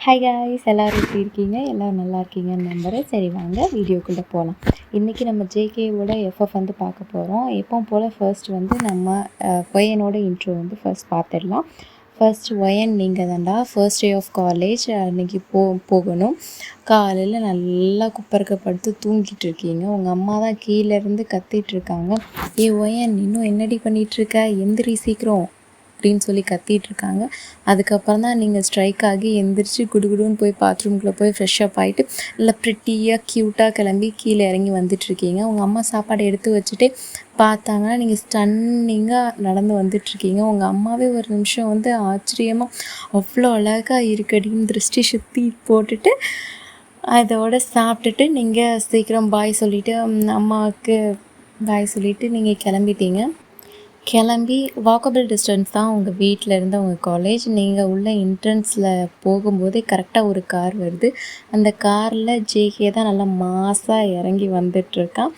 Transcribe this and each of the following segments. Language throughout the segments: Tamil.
ஹாய் காய்ஸ், எல்லோரும் எப்படி இருக்கீங்க? எல்லோரும் நல்லா இருக்கீங்கன்னு நம்புகிறேன். சரி, வாங்க வீடியோக்குள்ளே போகலாம். இன்றைக்கி நம்ம ஜேகேவோட எஃப்எஃப் வந்து பார்க்க போகிறோம். எப்பவும் போல் ஃபர்ஸ்ட் வந்து நம்ம ஒயனோட இன்ட்ரோ வந்து ஃபர்ஸ்ட் பார்த்துடலாம். ஃபர்ஸ்ட் ஒயன் நீங்கள் தான்டா, ஃபர்ஸ்ட் டே ஆஃப் காலேஜ் அன்றைக்கி போகணும். காலையில் நல்லா குப்பரக்கப்படுத்து தூங்கிட்டு இருக்கீங்க. உங்கள் அம்மா தான் கீழேருந்து கத்திகிட்ருக்காங்க, ஏ ஒயன் இன்னும் என்னடி பண்ணிகிட்ருக்க, எந்திரி சீக்கிரம் அப்படின்னு சொல்லி கத்திகிட்ருக்காங்க. அதுக்கப்புறம் தான் நீங்கள் ஸ்ட்ரைக் ஆகி எந்திரிச்சு குடுகுடுன்னு போய் பாத்ரூம்குள்ளே போய் ஃப்ரெஷ்ஷப் ஆகிட்டு நல்லா ப்ரிட்டியாக க்யூட்டாக கிளம்பி கீழே இறங்கி வந்துட்டுருக்கீங்க. உங்கள் அம்மா சாப்பாடு எடுத்து வச்சுட்டு பார்த்தாங்கன்னா நீங்கள் ஸ்டன்னிங்காக நடந்து வந்துட்டுருக்கீங்க. உங்கள் அம்மாவே ஒரு நிமிஷம் வந்து ஆச்சரியமாக அவ்வளோ அழகாக இருக்கடின்னு திருஷ்டி சுற்றி போட்டுட்டு அதோடு சாப்பிட்டுட்டு நீங்கள் சீக்கிரம் பாய் சொல்லிவிட்டு அம்மாவுக்கு பாய் சொல்லிவிட்டு நீங்கள் கிளம்பி வாக்கபிள் டிஸ்டன்ஸ் தான் உங்கள் வீட்டில் இருந்து உங்கள் காலேஜ். நீங்கள் உள்ள என்ட்ரன்ஸில் போகும்போதே கரெக்டாக ஒரு கார் வருது. அந்த காரில் ஜேகே தான் நல்லா மாஸாக இறங்கி வந்துட்டுருக்கான்.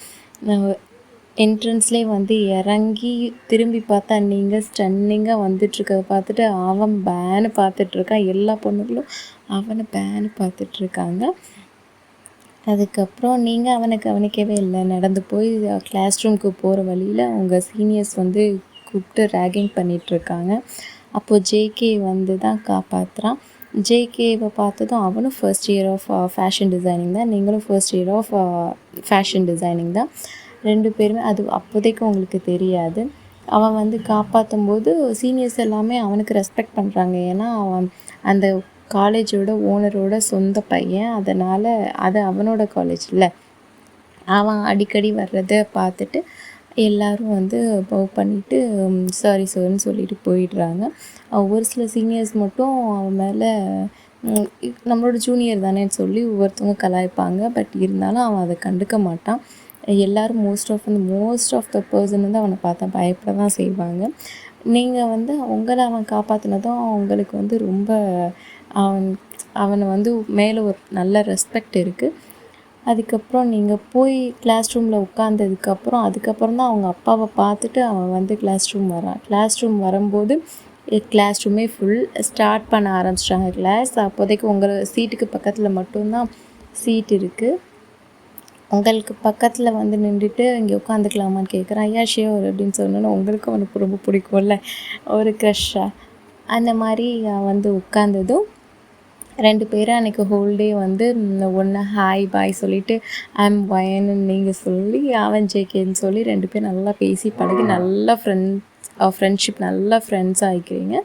என்ட்ரன்ஸ்லேயே வந்து இறங்கி திரும்பி பார்த்தா நீங்கள் ஸ்டன்னிங்காக வந்துட்டுருக்கதை பார்த்துட்டு அவன் பேனு பார்த்துட்ருக்கான். எல்லா பொண்ணுகளும் அவனை பேனு பார்த்துட்ருக்காங்க. அதுக்கப்புறம் நீங்கள் அவனை கவனிக்கவே இல்லை. நடந்து போய் கிளாஸ் ரூமுக்கு போகிற வழியில் உங்கள் சீனியர்ஸ் வந்து கூப்பிட்டு ரேகிங் பண்ணிகிட்ருக்காங்க. அப்போது ஜேகே வந்து தான் காப்பாற்றுறான். ஜேகேவை பார்த்ததும் அவனும் first year of fashion designing தான், நீங்களும் first year of fashion designing தான். 2 பேருமே அது அப்போதைக்கு உங்களுக்கு தெரியாது. அவன் வந்து காப்பாற்றும் போது சீனியர்ஸ் எல்லாமே அவனுக்கு ரெஸ்பெக்ட் பண்ணுறாங்க. ஏன்னா அவன் அந்த காலேஜோட ஓனரோட சொந்த பையன், அதனால் அது அவனோட காலேஜ் இல்லை. அவன் அடிக்கடி வர்றதை பார்த்துட்டு எல்லோரும் வந்து பவ் பண்ணிவிட்டு சாரி சார்ன்னு சொல்லிட்டு போயிடுறாங்க. ஒரு சில சீனியர்ஸ் மட்டும் அவன் மேலே நம்மளோட ஜூனியர் தானேன்னு சொல்லி ஒவ்வொருத்தவங்க கலாய்ப்பாங்க. பட் இருந்தாலும் அவன் அதை கண்டுக்க மாட்டான். எல்லோரும் மோஸ்ட் ஆஃப் த பர்சன் வந்து அவனை பார்த்தா பயப்பட தான் செய்வாங்க. நீங்கள் வந்து அவன் காப்பாற்றினதும் அவங்களுக்கு வந்து ரொம்ப அவனை வந்து மேலே ஒரு நல்ல ரெஸ்பெக்ட் இருக்குது. அதுக்கப்புறம் நீங்கள் போய் கிளாஸ் ரூமில் அதுக்கப்புறம் தான் அவங்க அப்பாவை பார்த்துட்டு அவன் வந்து கிளாஸ் ரூம் வரான். கிளாஸ் ரூம் வரும்போது கிளாஸ் ரூமே ஃபுல் ஸ்டார்ட் பண்ண ஆரம்பிச்சிட்டாங்க கிளாஸ். அப்போதைக்கு உங்கள் சீட்டுக்கு பக்கத்தில் மட்டும்தான் சீட் இருக்குது. உங்களுக்கு பக்கத்தில் வந்து நின்றுட்டு இங்கே உட்காந்துக்கலாமான்னு கேட்குறான். ஐயா ஷியோர் அப்படின்னு சொன்னோன்னே உங்களுக்கு அவனுக்கு ரொம்ப பிடிக்கும்ல, ஒரு க்ரஷ்ஷாக. அந்த மாதிரி வந்து உட்காந்ததும் 2 பேரும் அன்றைக்கி ஹோல் டே வந்து ஒன்று ஹாய் பாய் சொல்லிவிட்டு ஐம் வயன்னு நீங்கள் சொல்லி அவன் ஜேகேன்னு சொல்லி 2 பேர் நல்லா பேசி பழகி நல்லா ஃப்ரெண்ட்ஷிப் நல்லா ஃப்ரெண்ட்ஸ் ஆகிக்கிறீங்க.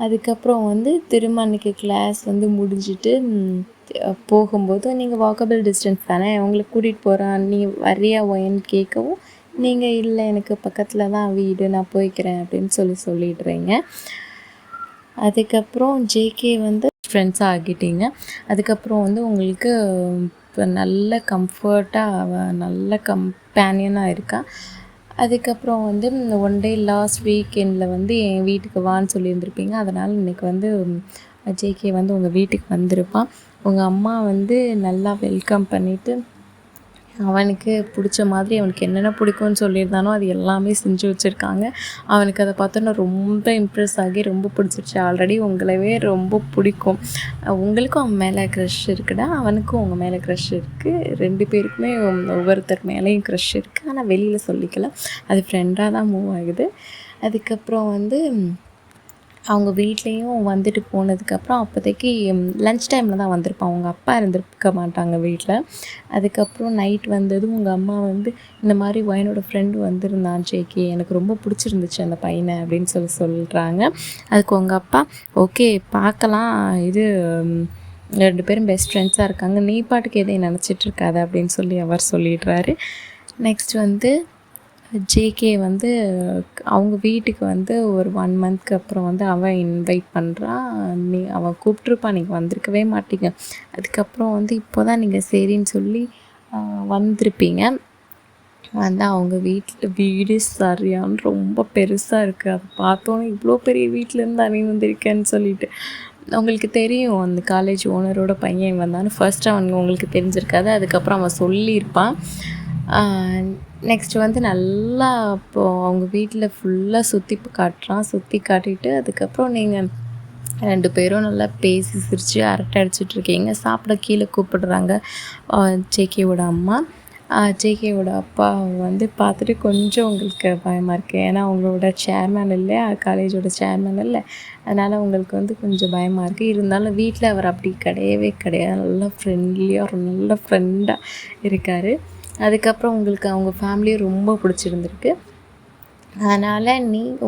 அதுக்கப்புறம் வந்து திரும்ப அன்றைக்கி கிளாஸ் வந்து முடிஞ்சிட்டு போகும்போது நீங்கள் வாக்கபிள் டிஸ்டன்ஸ் தானே, உங்களுக்கு கூட்டிகிட்டு போகிறான், நீ வர்றியா ஒயன்னு கேட்கவும் நீங்கள் இல்லை எனக்கு பக்கத்தில் தான் வீடு, நான் போய்க்கிறேன் அப்படின்னு சொல்லிடுறீங்க. அதுக்கப்புறம் ஜேகே வந்து ஃப்ரெண்ட்ஸாக ஆகிட்டீங்க. அதுக்கப்புறம் வந்து உங்களுக்கு இப்போ நல்ல கம்ஃபர்ட்டாக நல்ல கம்பேனியனாக இருக்கா. அதுக்கப்புறம் வந்து ஒன் டே லாஸ்ட் வீக்கெண்டில் வந்து என் வீட்டுக்கு வான்னு சொல்லியிருந்திருப்பீங்க. அதனால் இன்றைக்கி வந்து ஜேகே வந்து உங்கள் வீட்டுக்கு வந்திருப்பான். உங்கள் அம்மா வந்து நல்லா வெல்கம் பண்ணிவிட்டு அவனுக்கு பிடிச்ச மாதிரி அவனுக்கு என்னென்ன பிடிக்கும்னு சொல்லியிருந்தானோ அது எல்லாமே செஞ்சு வச்சுருக்காங்க. அவனுக்கு அதை பார்த்தோன்னா ரொம்ப இம்ப்ரெஸ் ஆகி ரொம்ப பிடிச்சிருச்சு. ஆல்ரெடி உங்களவே ரொம்ப பிடிக்கும். உங்களுக்கும் அவன் மேலே க்ரஷ் இருக்குடா, அவனுக்கும் உங்கள் மேலே க்ரஷ் இருக்குது. 2 பேருக்குமே ஒவ்வொருத்தர் மேலேயும் க்ரஷ் இருக்குது. ஆனால் வெளியில் சொல்லிக்கலாம், அது ஃப்ரெண்டாக தான் மூவ் ஆகுது. அதுக்கப்புறம் வந்து அவங்க வீட்லேயும் வந்துட்டு போனதுக்கப்புறம் அப்போதைக்கு லன்ச் டைமில் தான் வந்திருப்பான். அவங்க அப்பா இருந்திருக்க மாட்டாங்க வீட்டில். அதுக்கப்புறம் நைட் வந்ததும் உங்கள் அம்மா வந்து இந்த மாதிரி ஒயனோட ஃப்ரெண்டு வந்திருந்தான் ஜேகே, எனக்கு ரொம்ப பிடிச்சிருந்துச்சு அந்த பையனை அப்படின்னு சொல்கிறாங்க. அதுக்கு உங்கள் அப்பா ஓகே பார்க்கலாம், இது 2 பேரும் பெஸ்ட் ஃப்ரெண்ட்ஸாக இருக்காங்க, நீ பாட்டுக்கு எதையும் நினச்சிட்ருக்காத அப்படின்னு சொல்லி அவர் சொல்லிடுறாரு. நெக்ஸ்ட் வந்து ஜேகே வந்து அவங்க வீட்டுக்கு வந்து ஒரு 1 மந்த்க்கு அப்புறம் வந்து அவன் இன்வைட் பண்ணுறான். அவன் கூப்பிட்ருப்பான், நீங்கள் வந்திருக்கவே மாட்டீங்க. அதுக்கப்புறம் வந்து இப்போ தான் நீங்கள் சரின்னு சொல்லி வந்திருப்பீங்க. வந்து அவங்க வீடு சரியான்னு ரொம்ப பெருசாக இருக்குது. அதை பார்த்தோன்னே இவ்வளோ பெரிய வீட்டிலேருந்து நீ வந்திருக்கேன்னு சொல்லிட்டு உங்களுக்கு தெரியும் அந்த காலேஜ் ஓனரோட பையன் வந்தான்னு. ஃபர்ஸ்ட் உங்களுக்கு தெரிஞ்சிருக்காது, அதுக்கப்புறம் அவன் சொல்லியிருப்பான். நெக்ஸ்ட்டு வந்து நல்லா இப்போது அவங்க வீட்டில் ஃபுல்லாக சுற்றி காட்டுறான். சுற்றி காட்டிட்டு அதுக்கப்புறம் நீங்கள் 2 பேரும் நல்லா பேசி சிரித்து அரட்டை அடிச்சிட்ருக்கீங்க. சாப்பிட கீழே கூப்பிடுறாங்க ஜேகேவோட அம்மா. ஜேகேவோட அப்பா வந்து பார்த்துட்டு கொஞ்சம் உங்களுக்கு பயமாக இருக்குது. ஏன்னா அவங்களோட சேர்மேன் இல்லையா, காலேஜோட சேர்மேன் இல்லை, அதனால் உங்களுக்கு வந்து கொஞ்சம் பயமாக இருக்குது. இருந்தாலும் வீட்டில் அவர் அப்படி கிடையவே கிடையாது. நல்லா ஃப்ரெண்ட்லியாக ஒரு நல்ல ஃப்ரெண்டாக இருக்கார். அதுக்கப்புறம் உங்களுக்கு அவங்க ஃபேமிலியும் ரொம்ப பிடிச்சிருந்துருக்கு. அதனால்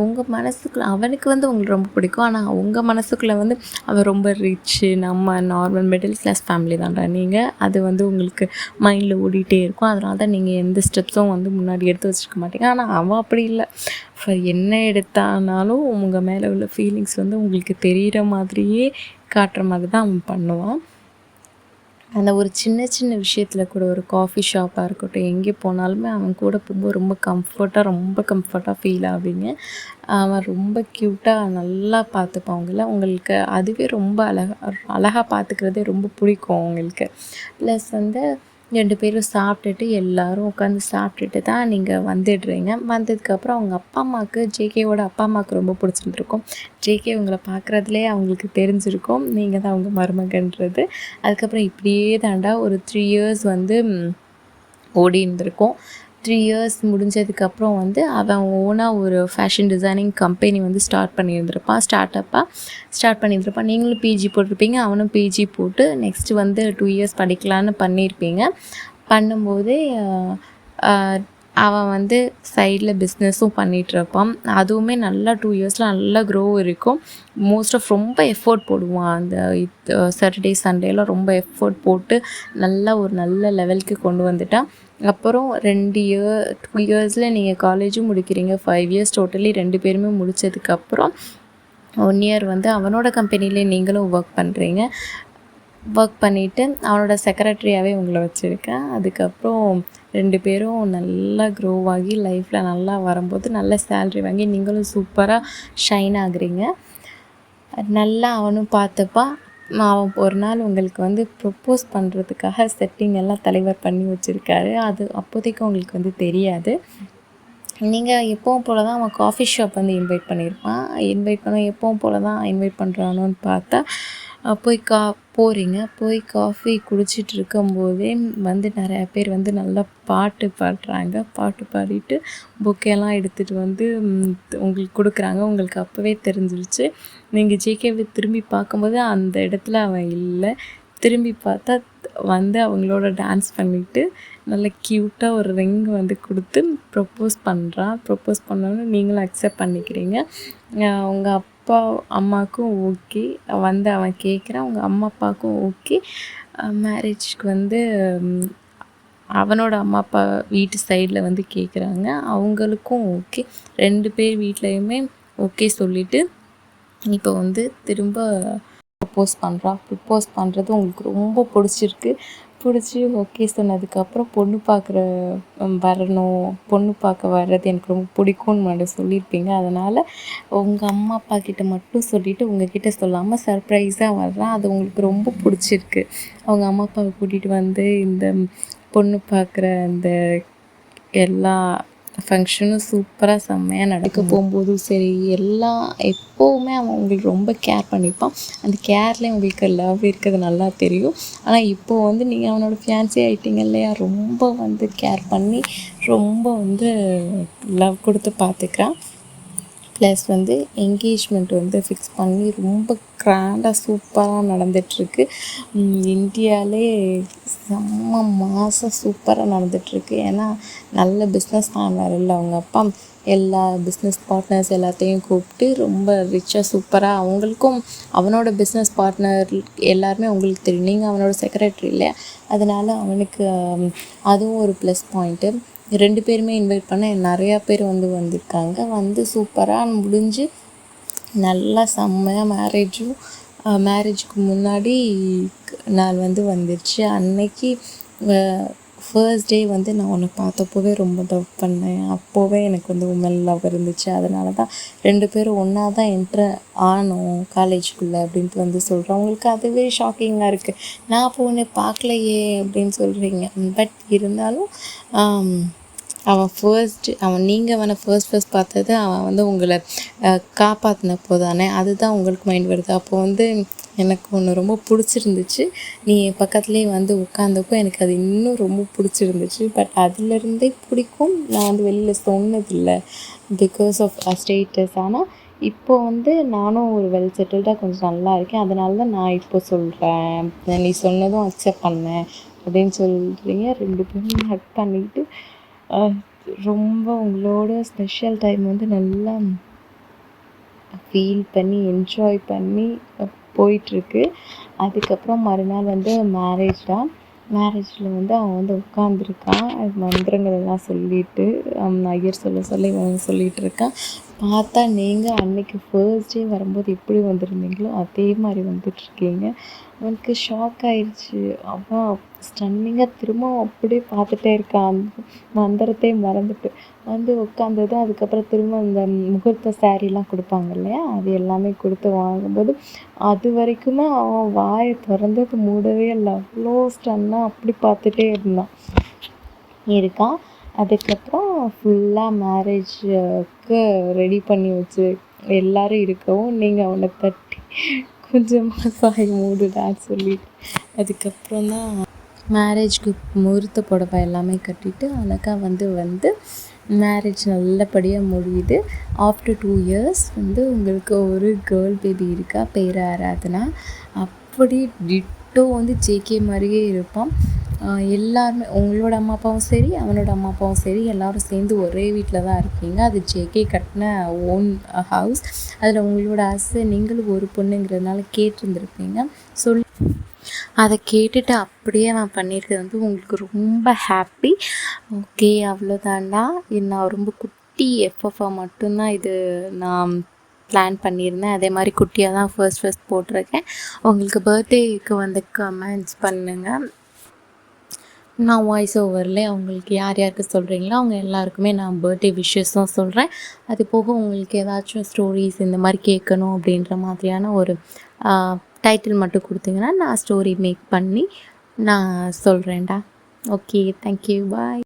உங்கள் மனசுக்குள்ளே அவனுக்கு வந்து உங்களுக்கு ரொம்ப பிடிக்கும். ஆனால் உங்கள் மனசுக்குள்ளே வந்து அவன் ரொம்ப ரிச்சு, நம்ம நார்மல் மிடில் கிளாஸ் ஃபேமிலி தான்டா நீங்கள், அது வந்து உங்களுக்கு மைண்டில் ஓடிட்டே இருக்கும். அதனால தான் நீங்கள் எந்த ஸ்டெப்ஸும் வந்து முன்னாடி எடுத்து வச்சுருக்க மாட்டீங்க. ஆனால் அவன் அப்படி இல்லை. என்ன எடுத்தானாலும் உங்கள் மேலே உள்ள ஃபீலிங்ஸ் வந்து உங்களுக்கு தெரிகிற மாதிரியே காட்டுற மாதிரி தான் அவன் பண்ணுவான். அந்த ஒரு சின்ன சின்ன விஷயத்தில் கூட, ஒரு காஃபி ஷாப்பாக இருக்கட்டும், எங்கே போனாலுமே அவன் கூட போகும்போது ரொம்ப கம்ஃபர்ட்டாக ஃபீல் ஆவீங்க. அவன் ரொம்ப க்யூட்டாக நல்லா பார்த்துப்பான் உங்களுக்கு அதுவே ரொம்ப அழகாக பார்த்துக்கிறதே ரொம்ப பிடிக்கும் உங்களுக்கு. ப்ளஸ் வந்து 2 பேரும் சாப்பிட்டுட்டு எல்லோரும் உட்காந்து சாப்பிட்டுட்டு தான் நீங்கள் வந்துடுறீங்க. வந்ததுக்கப்புறம் அவங்க அப்பா அம்மாவுக்கு, ஜேகேவோட அப்பா அம்மாவுக்கு ரொம்ப பிடிச்சிருந்துருக்கும். ஜேகே உங்களை பார்க்குறதுலே அவங்களுக்கு தெரிஞ்சிருக்கும் நீங்கள் தான் அவங்க மருமகன்றது. அதுக்கப்புறம் இப்படியே தாண்டா ஒரு 3 இயர்ஸ் வந்து ஓடி இருந்திருக்கும். 3 இயர்ஸ் முடிஞ்சதுக்கப்புறம் வந்து அவன் ஓனாக ஒரு ஃபேஷன் டிசைனிங் கம்பெனி வந்து ஸ்டார்ட் பண்ணியிருந்திருப்பான். நீங்களும் பிஜி போட்டிருப்பீங்க, அவனும் பிஜி போட்டு நெக்ஸ்ட்டு வந்து 2 இயர்ஸ் படிக்கலான்னு பண்ணியிருப்பீங்க. பண்ணும்போதே அவன் வந்து சைடில் பிஸ்னஸும் பண்ணிகிட்ருப்பான். அதுவுமே நல்லா 2 இயர்ஸில் நல்லா க்ரோ இருக்கும். மோஸ்ட் ஆஃப் ரொம்ப எஃபோர்ட் போடுவான். அந்த சாட்டர்டே சண்டேலாம் ரொம்ப எஃபோர்ட் போட்டு நல்லா ஒரு நல்ல லெவலுக்கு கொண்டு வந்துட்டான். அப்புறம் 2 இயர்ஸில் நீங்கள் காலேஜும் முடிக்கிறீங்க. 5 இயர்ஸ் டோட்டலி 2 பேருமே முடித்ததுக்கப்புறம் 1 இயர் வந்து அவனோட கம்பெனிலே நீங்களும் ஒர்க் பண்ணிவிட்டு அவனோட செக்ரட்டரியாகவே உங்களை வச்சுருக்கேன். அதுக்கப்புறம் 2 பேரும் நல்லா க்ரோ ஆகி லைஃப்பில் நல்லா வரும்போது நல்ல சேல்ரி வாங்கி நீங்களும் சூப்பராக ஷைன் ஆகுறீங்க. நல்லா அவனும் பார்த்துப்பான். அவன் ஒரு நாள் உங்களுக்கு வந்து ப்ரொப்போஸ் பண்ணுறதுக்காக செட்டிங் எல்லாம் தலைவர் பண்ணி வச்சுருக்காரு. அது அப்போதைக்கு உங்களுக்கு வந்து தெரியாது. நீங்கள் எப்பவும் போல் தான் அவன் காஃபி ஷாப் வந்து இன்வைட் பண்ண எப்பவும் போல் தான் இன்வைட் பண்ணுறானோன்னு பார்த்தா போய் காஃபி குடிச்சிட்டு இருக்கும்போதே வந்து நிறையா பேர் வந்து நல்லா பாட்டு பாடுறாங்க. பாட்டு பாடிட்டு பொக்கேலாம் எடுத்துகிட்டு வந்து உங்களுக்கு கொடுக்குறாங்க. உங்களுக்கு அப்போவே தெரிஞ்சிருச்சு. நீங்கள் ஜேகேவை திரும்பி பார்க்கும்போது அந்த இடத்துல அவன் இல்லை. திரும்பி பார்த்தா வந்து அவங்களோட டான்ஸ் பண்ணிவிட்டு நல்ல க்யூட்டாக ஒரு ரிங் வந்து கொடுத்து ப்ரப்போஸ் பண்ணோன்னு நீங்களும் அக்செப்ட் பண்ணிக்கிறீங்க. உங்கள் அப்பா அம்மாவுக்கும் ஓகே. வந்து அவன் கேட்குறான். உங்கள் அம்மா அப்பாவுக்கும் ஓகே. மேரேஜ்க்கு வந்து அவனோட அம்மா அப்பா வீட்டு சைடில் வந்து கேட்குறாங்க. அவங்களுக்கும் ஓகே. 2 பேர் வீட்லேயுமே ஓகே சொல்லிவிட்டு இப்போ வந்து திரும்ப ப்ரப்போஸ் பண்ணுறது உங்களுக்கு ரொம்ப பிடிச்சி ஓகே சொன்னதுக்கப்புறம் பொண்ணு பார்க்க வர்றது எனக்கு ரொம்ப பிடிக்கும்னு முன்னாடி சொல்லியிருப்பீங்க. அதனால் உங்கள் அம்மா அப்பா கிட்ட மட்டும் சொல்லிவிட்டு உங்ககிட்ட சொல்லாமல் சர்ப்ரைஸாக வர்றான். அது உங்களுக்கு ரொம்ப பிடிச்சிருக்கு. அவங்க அம்மா அப்பாவை கூட்டிகிட்டு வந்து இந்த பொண்ணு பார்க்குற அந்த எல்லா ஃபங்க்ஷனும் சூப்பராக செம்மையாக நடக்க போகும்போதும் சரி, எப்போவுமே அவன் உங்களுக்கு ரொம்ப கேர் பண்ணிப்பான். அந்த கேர்லேயே உங்களுக்கு லவ் இருக்கிறது நல்லா தெரியும். ஆனால் இப்போது வந்து நீங்கள் அவனோட ஃபியான்ஸே ஆகிட்டீங்க இல்லையா, ரொம்ப வந்து கேர் பண்ணி ரொம்ப வந்து லவ் கொடுத்து பார்த்துக்கிறான். ப்ளஸ் வந்து என்கேஜ்மெண்ட் வந்து ஃபிக்ஸ் பண்ணி ரொம்ப கிராண்டாக சூப்பராக நடந்துகிட்ருக்கு. இந்தியாவிலே செம்ம மாதம் சூப்பராக நடந்துகிட்ருக்கு. ஏன்னா நல்ல பிஸ்னஸ் மேன் இல்லை அவங்க அப்பா, எல்லா பிஸ்னஸ் பார்ட்னர்ஸ் எல்லாத்தையும் கூப்பிட்டு ரொம்ப ரிச்சாக சூப்பராக அவங்களுக்கும் அவனோட பிஸ்னஸ் பார்ட்னர் எல்லாருமே உங்களுக்கு தெரியும். நீங்கள் அவனோட செக்ரட்டரி இல்லையா, அதனால் அவனுக்கு அதுவும் ஒரு ப்ளஸ் பாயிண்ட்டு. 2 பேருமே இன்வைட் பண்ண நிறையா பேர் வந்திருக்காங்க. வந்து சூப்பராக முடிஞ்சு நல்லா செம்மையாக மேரேஜுக்கு முன்னாடி நாள் வந்து வந்துருச்சு. அன்னைக்கு ஃபர்ஸ்ட் டே வந்து நான் உன்னை பார்த்தப்போவே ரொம்ப லவ் பண்ணேன். அப்போவே எனக்கு வந்து உண்மையில லவ் இருந்துச்சு. அதனால தான் 2 பேரும் ஒன்றா தான் என்ட்ரு ஆனோம் காலேஜுக்குள்ளே அப்படின்ட்டு வந்து சொல்கிறேன். உங்களுக்கு அதுவே ஷாக்கிங்காக இருக்குது. நான் அப்போ உன்னை பார்க்கலையே அப்படின்னு சொல்கிறீங்க. பட் இருந்தாலும் நீங்கள் அவனை ஃபர்ஸ்ட் பார்த்தது அவன் வந்து உங்களை காப்பாற்றினப்போ தானே, அதுதான் உங்களுக்கு மைண்ட் வருது. அப்போ வந்து எனக்கு ஒன்று ரொம்ப பிடிச்சிருந்துச்சு. நீ என் பக்கத்துலேயே வந்து உட்காந்தப்போ எனக்கு அது இன்னும் ரொம்ப பிடிச்சிருந்துச்சு. பட் அதுலேருந்தே பிடிக்கும், நான் வந்து வெளியில் சொன்னதில்லை பிகாஸ் ஆஃப் ஸ்டேட்டஸ். ஆனால் இப்போ வந்து நானும் ஒரு வெல் செட்டில்டாக கொஞ்சம் நல்லா இருக்கேன். அதனால தான் நான் இப்போ சொல்கிறேன், நீ சொன்னதும் அக்செப்ட் பண்ணேன் அப்படின்னு சொல்கிறீங்க. 2 பேரும் ஹக் பண்ணிக்கிட்டு ரொம்ப உங்களோட ஸ்பெஷல் டைம் வந்து நல்லா ஃபீல் பண்ணி என்ஜாய் பண்ணி போயிட்டுருக்கு. அதுக்கப்புறம் மறுநாள் வந்து மேரேஜ் தான். மேரேஜில் வந்து அவன் வந்து உட்காந்துருக்கான், மந்திரங்கள் எல்லாம் சொல்லிட்டு ஐயர் சொல்ல இவன் சொல்லிகிட்டு இருக்கான். பார்த்தா நீங்கள் அன்றைக்கி ஃபர்ஸ்ட் டே வரும்போது எப்படி வந்திருந்தீங்களோ அதே மாதிரி வந்துட்டுருக்கீங்க. அவனுக்கு ஷாக் ஆயிடுச்சு. அவன் ஸ்டன்னிங்காக திரும்பவும் அப்படியே பார்த்துட்டே இருக்கான். அந்த மந்திரத்தையே மறந்துட்டு வந்து உட்காந்தது. அதுக்கப்புறம் திரும்ப அந்த முகூர்த்த சாரீலாம் கொடுப்பாங்க இல்லையா, அது எல்லாமே கொடுத்து வாங்கும்போது அது வரைக்குமே அவன் வாயை திறந்தது மூடவே இல்லை. அவ்வளோ ஸ்டன்னாக அப்படி பார்த்துட்டே இருக்கான். அதுக்கப்புறம் ஃபுல்லாக மேரேஜுக்கு ரெடி பண்ணி வச்சு எல்லோரும் இருக்கவும் நீங்கள் அவனை தட்டி கொஞ்சமாக வாய் மூடுடான்னு சொல்லிட்டு அதுக்கப்புறம் தான் மேரேஜ்க்கு முகூர்த்த புடவை எல்லாமே கட்டிட்டு அழகாக வந்து மேரேஜ் நல்லபடியாக முடியுது. ஆஃப்டர் 2 இயர்ஸ் வந்து உங்களுக்கு ஒரு கேர்ள் பேபி இருக்கா, பேர் ஆராதனா. அப்படி டிட்டோ வந்து ஜேகே மாதிரியே இருப்பான். எல்லாருமே உங்களோட அம்மா அப்பாவும் சரி, அவனோட அம்மா அப்பாவும் சரி, எல்லோரும் சேர்ந்து ஒரே வீட்டில் தான் இருக்கீங்க. அது ஜேகே கட்டின ஓன் ஹவுஸ். அதில் உங்களோட ஆசை நீங்களும் ஒரு பொண்ணுங்கிறதுனால கேட்டிருந்துருப்பீங்க. அதை கேட்டுட்டு அப்படியே நான் பண்ணியிருக்கிறது வந்து உங்களுக்கு ரொம்ப ஹாப்பி. ஓகே, அவ்வளோதான்டா. நான் ரொம்ப குட்டி எஃப்எஃப்ஆ மட்டும்தான் இது நான் பிளான் பண்ணியிருந்தேன். அதே மாதிரி குட்டியாக தான் ஃபர்ஸ்ட் போட்டிருக்கேன். உங்களுக்கு பர்த்டேக்கு வந்து கமெண்ட்ஸ் பண்ணுங்கள். நான் வாய்ஸ் ஓவரில் அவங்களுக்கு யார் யாருக்கு சொல்கிறீங்களோ அவங்க எல்லாருக்குமே நான் பர்த்டே விஷஸும் சொல்கிறேன். அது போக உங்களுக்கு ஏதாச்சும் ஸ்டோரிஸ் இந்த மாதிரி கேட்கணும் அப்படின்ற மாதிரியான ஒரு டைட்டில் மட்டும் கொடுத்தீங்கன்னா நான் ஸ்டோரி மேக் பண்ணி நான் சொல்கிறேன்டா. ஓகே, தேங்க்யூ, பாய்.